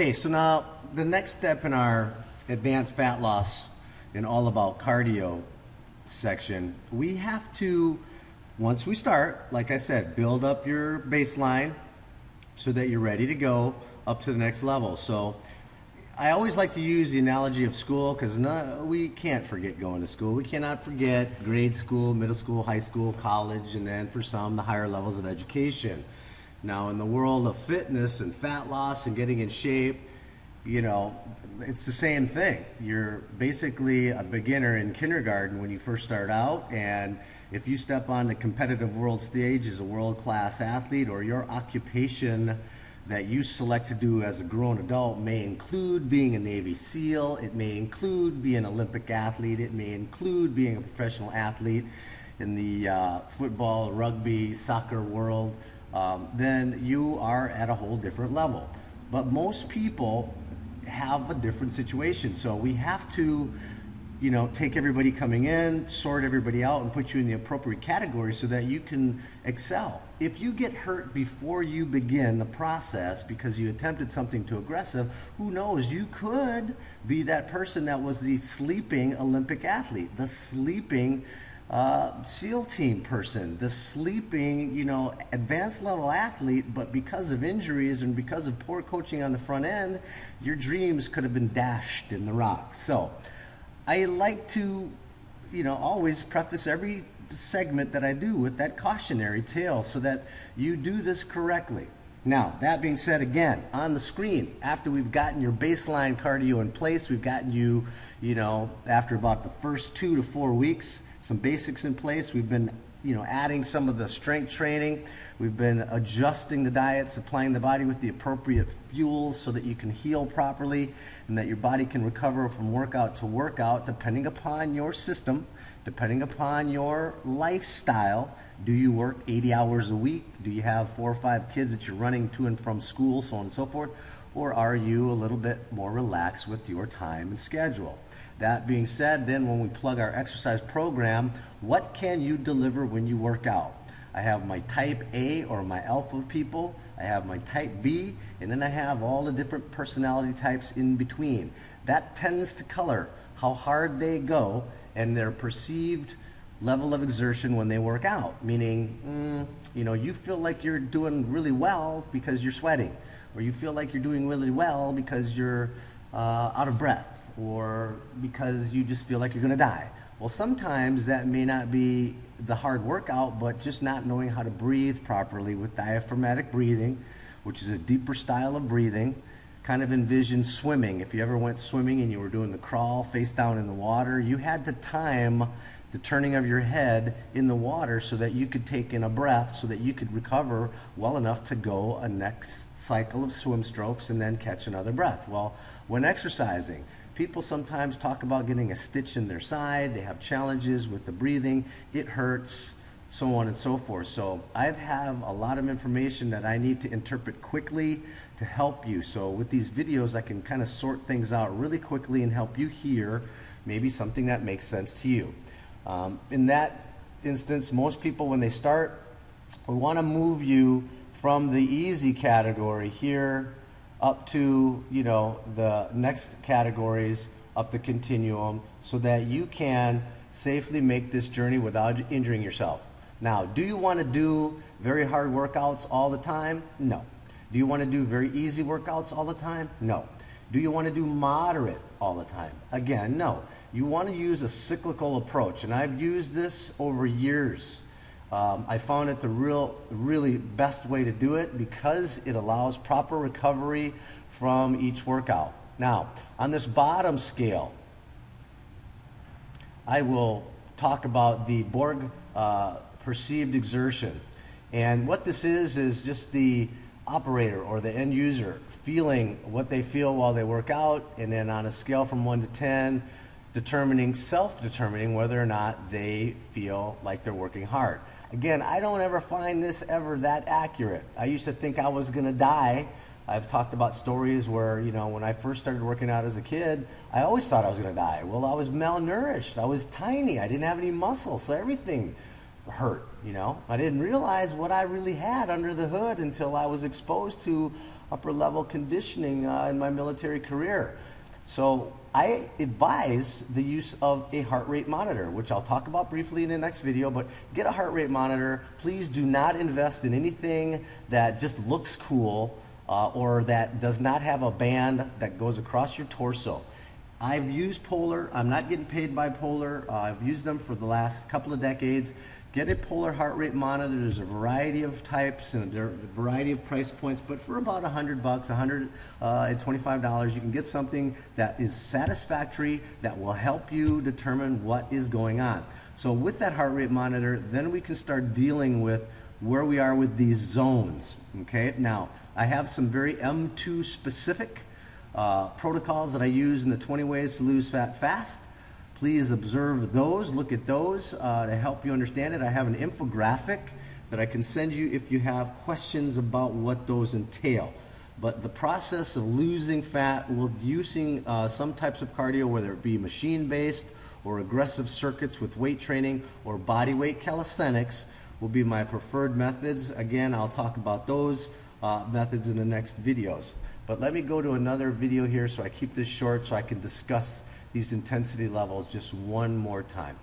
Okay, so now the next step in our advanced fat loss and all about cardio section, we have to, once we start, like I said, build up your baseline so that you're ready to go up to the next level. So I always like to use the analogy of school because we can't forget going to school. We cannot forget grade school, middle school, high school, college, and then for some, the higher levels of education. Now, in the world of fitness and fat loss and getting in shape, you know, it's the same thing. You're basically a beginner in kindergarten when you first start out, and if you step on the competitive world stage as a world-class athlete, or your occupation that you select to do as a grown adult may include being a Navy SEAL, it may include being an Olympic athlete, it may include being a professional athlete in the football, rugby, soccer world, then you are at a whole different level. But most people have a different situation. So we have to, you know, take everybody coming in, sort everybody out, and put you in the appropriate category so that you can excel. If you get hurt before you begin the process because you attempted something too aggressive, who knows, you could be that person that was the sleeping Olympic athlete, the sleeping SEAL team person, the sleeping, you know, advanced level athlete, but because of injuries and because of poor coaching on the front end, your dreams could have been dashed in the rocks. So I like to, you know, always preface every segment that I do with that cautionary tale so that you do this correctly. Now, that being said, again, on the screen, after we've gotten your baseline cardio in place, we've gotten you, you know, after about the first 2 to 4 weeks, some basics in place. We've been, you know, adding some of the strength training. We've been adjusting the diet, supplying the body with the appropriate fuels so that you can heal properly and that your body can recover from workout to workout, depending upon your system, depending upon your lifestyle. Do you work 80 hours a week? Do you have 4 or 5 kids that you're running to and from school, so on and so forth? Or are you a little bit more relaxed with your time and schedule? That being said, then when we plug our exercise program, what can you deliver when you work out? I have my type A or my alpha people, I have my type B, and then I have all the different personality types in between. That tends to color how hard they go and their perceived level of exertion when they work out. Meaning, you know, you feel like you're doing really well because you're sweating, or you feel like you're doing really well because you're out of breath, or because you just feel like you're gonna die. Well, sometimes that may not be the hard workout, but just not knowing how to breathe properly with diaphragmatic breathing, which is a deeper style of breathing. Kind of envision swimming. If you ever went swimming and you were doing the crawl face down in the water, you had to time the turning of your head in the water so that you could take in a breath, so that you could recover well enough to go a next cycle of swim strokes and then catch another breath. Well, when exercising, people sometimes talk about getting a stitch in their side, they have challenges with the breathing, it hurts, so on and so forth. So I have a lot of information that I need to interpret quickly to help you. So with these videos, I can kind of sort things out really quickly and help you hear maybe something that makes sense to you. In that instance, most people, when they start, we want to move you from the easy category here up to, you know, the next categories up the continuum so that you can safely make this journey without injuring yourself. Now, do you want to do very hard workouts all the time? No. Do you want to do very easy workouts all the time? No. Do you want to do moderate all the time? Again, no. You want to use a cyclical approach, and I've used this over years. I found it the really best way to do it because it allows proper recovery from each workout. Now, on this bottom scale, I will talk about the Borg perceived exertion. And what this is just the operator or the end user feeling what they feel while they work out, and then on a scale from 1 to 10, self-determining whether or not they feel like they're working hard. Again, I don't ever find this ever that accurate. I used to think I was gonna die. I've talked about stories where, you know, when I first started working out as a kid, I always thought I was gonna die. Well, I was malnourished, I was tiny, I didn't have any muscle, so everything hurt, you know. I didn't realize what I really had under the hood until I was exposed to upper level conditioning in my military career. So I advise the use of a heart rate monitor, which I'll talk about briefly in the next video, but get a heart rate monitor. Please do not invest in anything that just looks cool or that does not have a band that goes across your torso. I've used Polar. I'm not getting paid by Polar. I've used them for the last couple of decades. Get a Polar heart rate monitor. There's a variety of types and a variety of price points, but for about $100, $125, you can get something that is satisfactory, that will help you determine what is going on. So with that heart rate monitor, then we can start dealing with where we are with these zones. Okay, now I have some very M2 specific protocols that I use in the 20 ways to lose fat fast. Please observe those, look at those to help you understand it. I have an infographic that I can send you if you have questions about what those entail. But the process of losing fat with using some types of cardio, whether it be machine-based or aggressive circuits with weight training or body weight calisthenics, will be my preferred methods. Again, I'll talk about those methods in the next videos. But let me go to another video here so I keep this short so I can discuss these intensity levels just one more time.